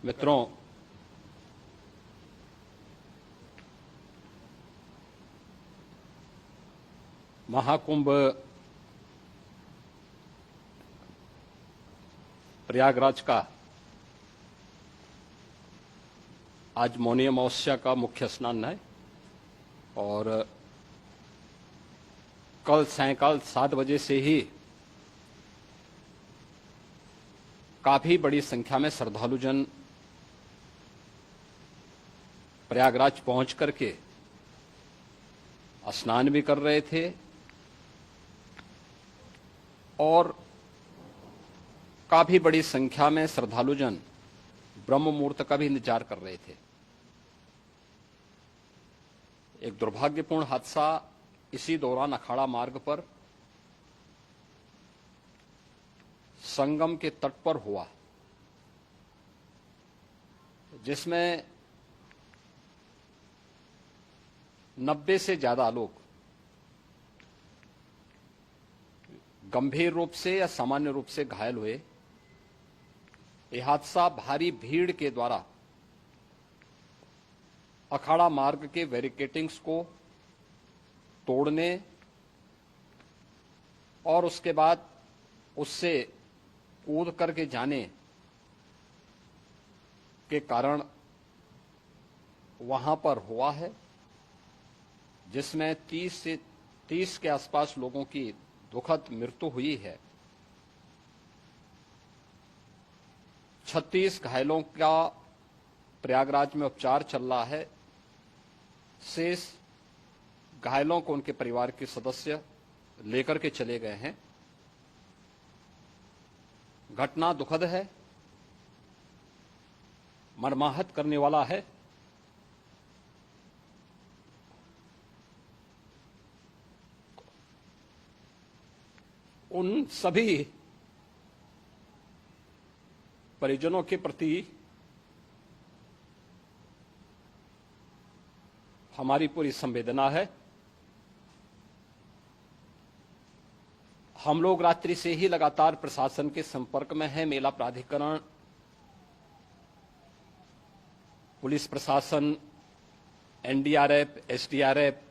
मित्रों, महाकुंभ प्रयागराज का आज मौनी अमावस्या का मुख्य स्नान है और कल सायंकाल 7 बजे से ही काफी बड़ी संख्या में श्रद्धालुजन प्रयागराज पहुंच करके स्नान भी कर रहे थे और काफी बड़ी संख्या में श्रद्धालुजन ब्रह्म मुहूर्त का भी इंतजार कर रहे थे। एक दुर्भाग्यपूर्ण हादसा इसी दौरान अखाड़ा मार्ग पर संगम के तट पर हुआ, जिसमें 90 से ज्यादा लोग गंभीर रूप से या सामान्य रूप से घायल हुए। यह हादसा भारी भीड़ के द्वारा अखाड़ा मार्ग के बैरिकेडिंग्स को तोड़ने और उसके बाद उससे कूद करके जाने के कारण वहां पर हुआ है, जिसमें 30 के आसपास लोगों की दुखद मृत्यु हुई है। 36 घायलों का प्रयागराज में उपचार चल रहा है। शेष घायलों को उनके परिवार के सदस्य लेकर के चले गए हैं। घटना दुखद है, मर्माहत करने वाला है। उन सभी परिजनों के प्रति हमारी पूरी संवेदना है। हम लोग रात्रि से ही लगातार प्रशासन के संपर्क में हैं। मेला प्राधिकरण, पुलिस प्रशासन, एनडीआरएफ, एसडीआरएफ,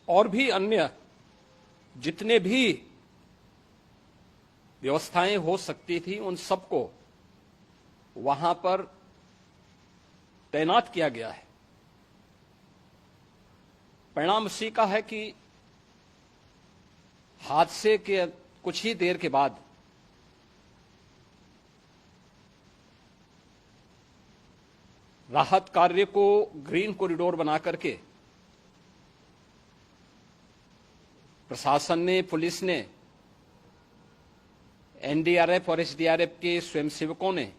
और भी अन्य जितने भी व्यवस्थाएं हो सकती थी उन सबको वहां पर तैनात किया गया है। परिणाम इसी का है कि हादसे के कुछ ही देर के बाद राहत कार्य को ग्रीन कॉरिडोर बना करके प्रशासन ने, पुलिस ने, एनडीआरएफ और एसडीआरएफ के स्वयंसेवकों ने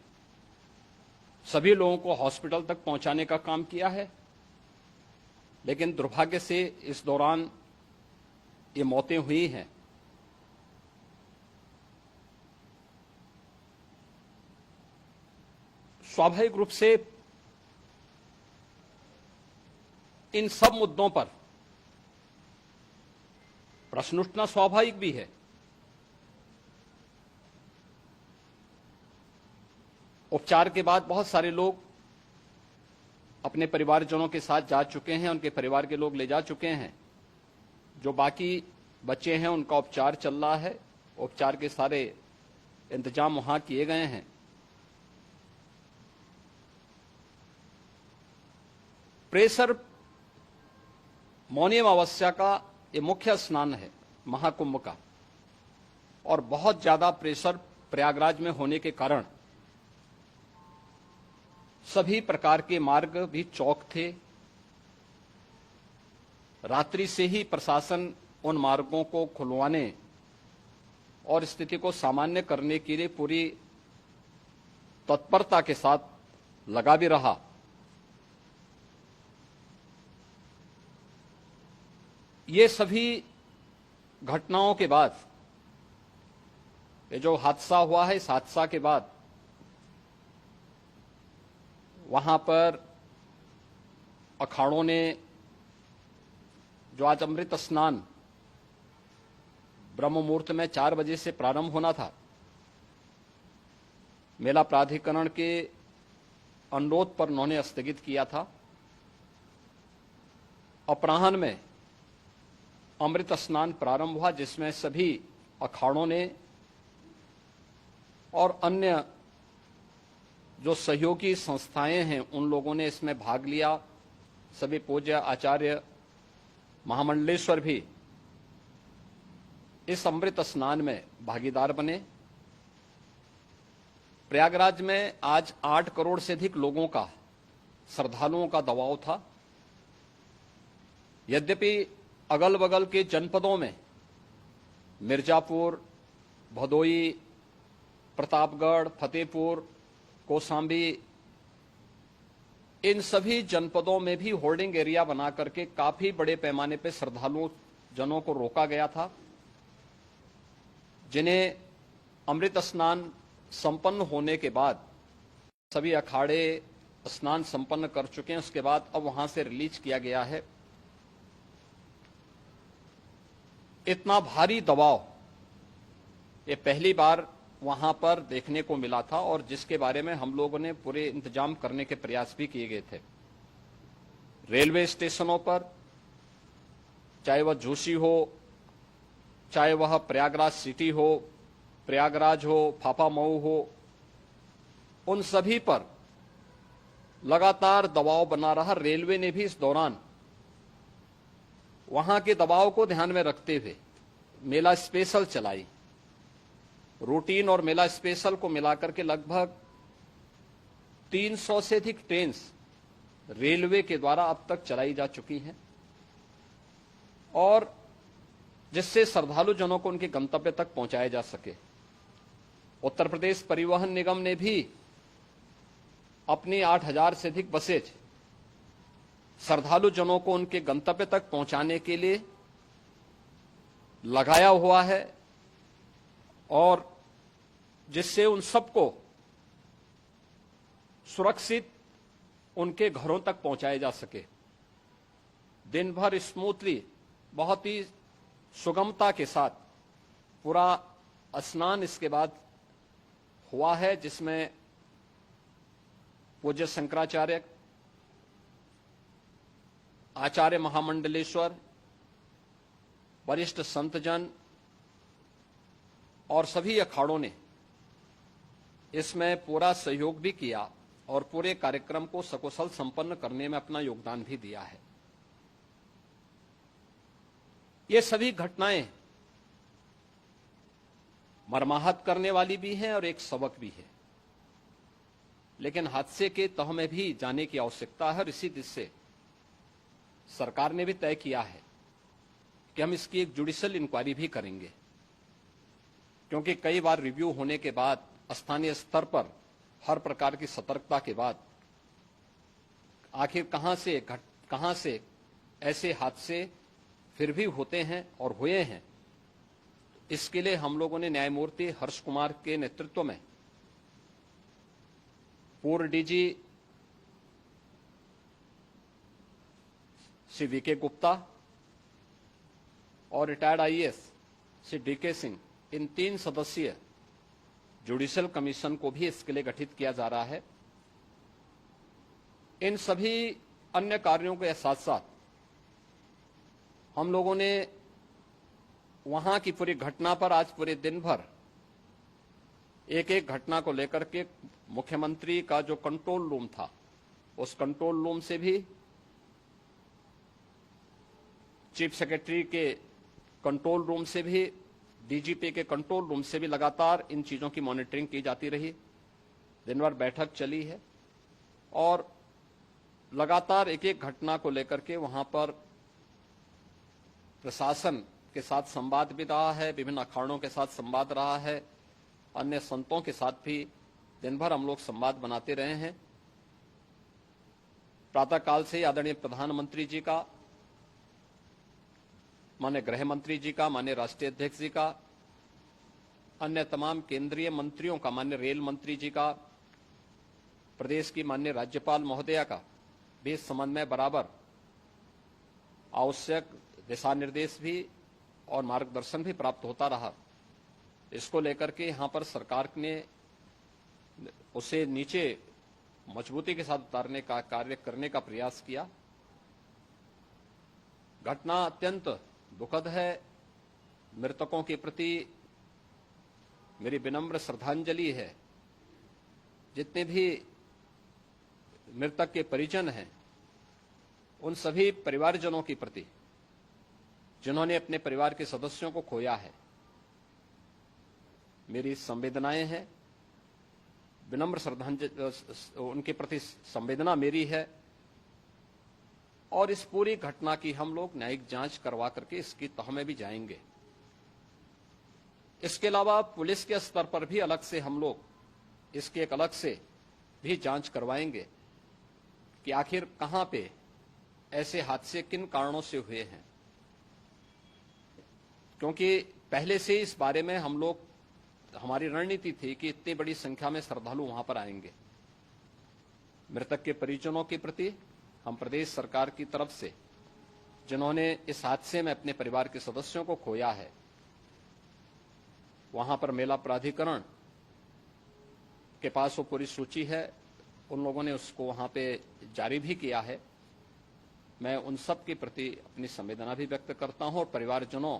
सभी लोगों को हॉस्पिटल तक पहुंचाने का काम किया है। लेकिन दुर्भाग्य से इस दौरान ये मौतें हुई हैं। स्वाभाविक रूप से इन सब मुद्दों पर प्रश्न उठना स्वाभाविक भी है। उपचार के बाद बहुत सारे लोग अपने परिवारजनों के साथ जा चुके हैं, उनके परिवार के लोग ले जा चुके हैं। जो बाकी बच्चे हैं उनका उपचार चल रहा है। उपचार के सारे इंतजाम वहां किए गए हैं। प्रेशर मौनी अमावस्या का ये मुख्य स्नान है महाकुंभ का, और बहुत ज्यादा प्रेशर प्रयागराज में होने के कारण सभी प्रकार के मार्ग भी चौक थे। रात्रि से ही प्रशासन उन मार्गों को खुलवाने और स्थिति को सामान्य करने के लिए पूरी तत्परता के साथ लगा भी रहा। ये सभी घटनाओं के बाद, ये जो हादसा हुआ है, इस हादसा के बाद वहां पर अखाड़ों ने जो आज अमृत स्नान ब्रह्म मुहूर्त में 4 बजे से प्रारंभ होना था। मेला प्राधिकरण के अनुरोध पर उन्होंने स्थगित किया था। अपराह्न में अमृत स्नान प्रारंभ हुआ, जिसमें सभी अखाड़ों ने और अन्य जो सहयोगी संस्थाएं हैं उन लोगों ने इसमें भाग लिया। सभी पूज्य आचार्य महामंडलेश्वर भी इस अमृत स्नान में भागीदार बने। प्रयागराज में आज 8 करोड़ से अधिक लोगों का, श्रद्धालुओं का दबाव था। यद्यपि अगल बगल के जनपदों में मिर्जापुर, भदोई, प्रतापगढ़, फतेहपुर, कौशाम्बी, इन सभी जनपदों में भी होर्डिंग एरिया बना करके काफी बड़े पैमाने पर श्रद्धालुओं जनों को रोका गया था, जिन्हें अमृत स्नान संपन्न होने के बाद सभी अखाड़े स्नान संपन्न कर चुके हैं। उसके बाद अब वहां से रिलीज किया गया है। इतना भारी दबाव ये पहली बार वहां पर देखने को मिला था, और जिसके बारे में हम लोगों ने पूरे इंतजाम करने के प्रयास भी किए गए थे। रेलवे स्टेशनों पर, चाहे वह झूसी हो, चाहे वह प्रयागराज सिटी हो, प्रयागराज हो, फाफामऊ हो, उन सभी पर लगातार दबाव बना रहा। रेलवे ने भी इस दौरान वहां के दबाव को ध्यान में रखते हुए मेला स्पेशल चलाई। रूटीन और मेला स्पेशल को मिलाकर के लगभग 300 से अधिक ट्रेन रेलवे के द्वारा अब तक चलाई जा चुकी हैं, और जिससे श्रद्धालु जनों को उनके गंतव्य तक पहुंचाया जा सके। उत्तर प्रदेश परिवहन निगम ने भी अपनी 8000 से अधिक बसेज श्रद्धालु जनों को उनके गंतव्य तक पहुंचाने के लिए लगाया हुआ है, और जिससे उन सबको सुरक्षित उनके घरों तक पहुंचाया जा सके। दिन भर स्मूथली, बहुत ही सुगमता के साथ पूरा स्नान इसके बाद हुआ है, जिसमें पूज्य शंकराचार्य, आचार्य महामंडलेश्वर, वरिष्ठ संतजन और सभी अखाड़ों ने इसमें पूरा सहयोग भी किया और पूरे कार्यक्रम को सकुशल संपन्न करने में अपना योगदान भी दिया है। ये सभी घटनाएं मर्माहत करने वाली भी हैं और एक सबक भी है, लेकिन हादसे के तह में भी जाने की आवश्यकता है। और इसी दिशा से सरकार ने भी तय किया है कि हम इसकी एक जुडिशियल इंक्वायरी भी करेंगे, क्योंकि कई बार रिव्यू होने के बाद स्थानीय स्तर पर हर प्रकार की सतर्कता के बाद आखिर कहां से ऐसे हादसे फिर भी होते हैं और हुए हैं। इसके लिए हम लोगों ने न्यायमूर्ति हर्ष कुमार के नेतृत्व में पूर्व डीजी श्री वीके गुप्ता और retired IAS Shri DK Singh, इन 3 सदस्यीय जुडिशियल कमीशन को भी इसके लिए गठित किया जा रहा है। इन सभी अन्य कार्यों के साथ साथ हम लोगों ने वहां की पूरी घटना पर आज पूरे दिन भर एक एक घटना को लेकर के मुख्यमंत्री का जो कंट्रोल रूम था, उस कंट्रोल रूम से भी, चीफ सेक्रेटरी के कंट्रोल रूम से भी, डीजीपी के कंट्रोल रूम से भी लगातार इन चीजों की मॉनिटरिंग की जाती रही। दिन भर बैठक चली है और लगातार एक एक घटना को लेकर के वहां पर प्रशासन के साथ संवाद भी रहा है, विभिन्न अखाड़ों के साथ संवाद रहा है, अन्य संतों के साथ भी दिन भर हम लोग संवाद बनाते रहे हैं। प्रातःकाल से ही आदरणीय प्रधानमंत्री जी का, माननीय गृह मंत्री जी का, माननीय राष्ट्रीय अध्यक्ष जी का, अन्य तमाम केंद्रीय मंत्रियों का, माननीय रेल मंत्री जी का, प्रदेश की माननीय राज्यपाल महोदया का भी समन्वय बराबर आवश्यक दिशा निर्देश भी और मार्गदर्शन भी प्राप्त होता रहा। इसको लेकर के यहाँ पर सरकार ने उसे नीचे मजबूती के साथ उतारने का कार्य करने का प्रयास किया। घटना अत्यंत दुखद है। मृतकों के प्रति मेरी विनम्र श्रद्धांजलि है। जितने भी मृतक के परिजन हैं, उन सभी परिवारजनों के प्रति जिन्होंने अपने परिवार के सदस्यों को खोया है, मेरी संवेदनाएं हैं। विनम्र श्रद्धांजलि उनके प्रति संवेदना मेरी है और इस पूरी घटना की हम लोग न्यायिक जांच करवा करके इसकी तह में भी जाएंगे। इसके अलावा पुलिस के स्तर पर भी अलग से हम लोग इसके एक अलग से भी जांच करवाएंगे कि आखिर कहां पे ऐसे हादसे किन कारणों से हुए हैं, क्योंकि पहले से इस बारे में हम लोग हमारी रणनीति थी कि इतनी बड़ी संख्या में श्रद्धालु वहां पर आएंगे। मृतक के परिजनों के प्रति हम प्रदेश सरकार की तरफ से, जिन्होंने इस हादसे में अपने परिवार के सदस्यों को खोया है, वहां पर मेला प्राधिकरण के पास वो पूरी सूची है, उन लोगों ने उसको वहां पे जारी भी किया है। मैं उन सब के प्रति अपनी संवेदना भी व्यक्त करता हूं और परिवारजनों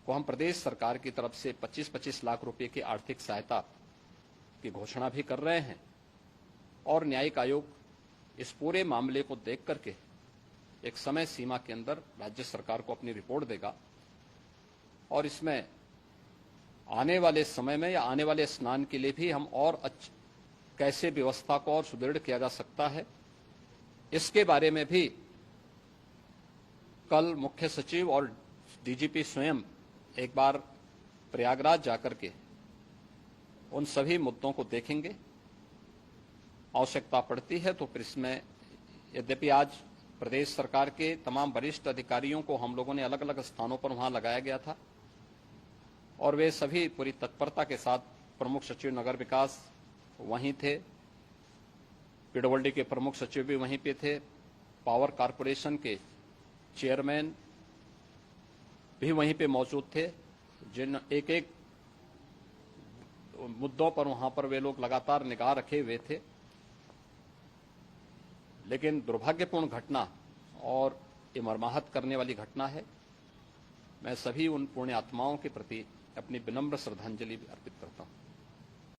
को हम प्रदेश सरकार की तरफ से 25-25 लाख रुपए की आर्थिक सहायता की घोषणा भी कर रहे हैं और न्यायिक आयोग इस पूरे मामले को देख करके एक समय सीमा के अंदर राज्य सरकार को अपनी रिपोर्ट देगा और इसमें आने वाले समय में या आने वाले स्नान के लिए भी हम और कैसे व्यवस्था को और सुदृढ़ किया जा सकता है, इसके बारे में भी कल मुख्य सचिव और डीजीपी स्वयं एक बार प्रयागराज जाकर के उन सभी मुद्दों को देखेंगे। आवश्यकता पड़ती है तो फिर इसमें, यद्यपि आज प्रदेश सरकार के तमाम वरिष्ठ अधिकारियों को हम लोगों ने अलग अलग स्थानों पर वहां लगाया गया था और वे सभी पूरी तत्परता के साथ, प्रमुख सचिव नगर विकास वहीं थे, पीडब्ल्यूडी के प्रमुख सचिव भी वहीं पे थे, पावर कारपोरेशन के चेयरमैन भी वहीं पे मौजूद थे, जिन एक एक मुद्दों पर वहां पर वे लोग लगातार निगाह रखे हुए थे। लेकिन दुर्भाग्यपूर्ण घटना और ये मर्माहत करने वाली घटना है। मैं सभी उन पुण्य आत्माओं के प्रति अपनी विनम्र श्रद्धांजलि अर्पित करता हूं।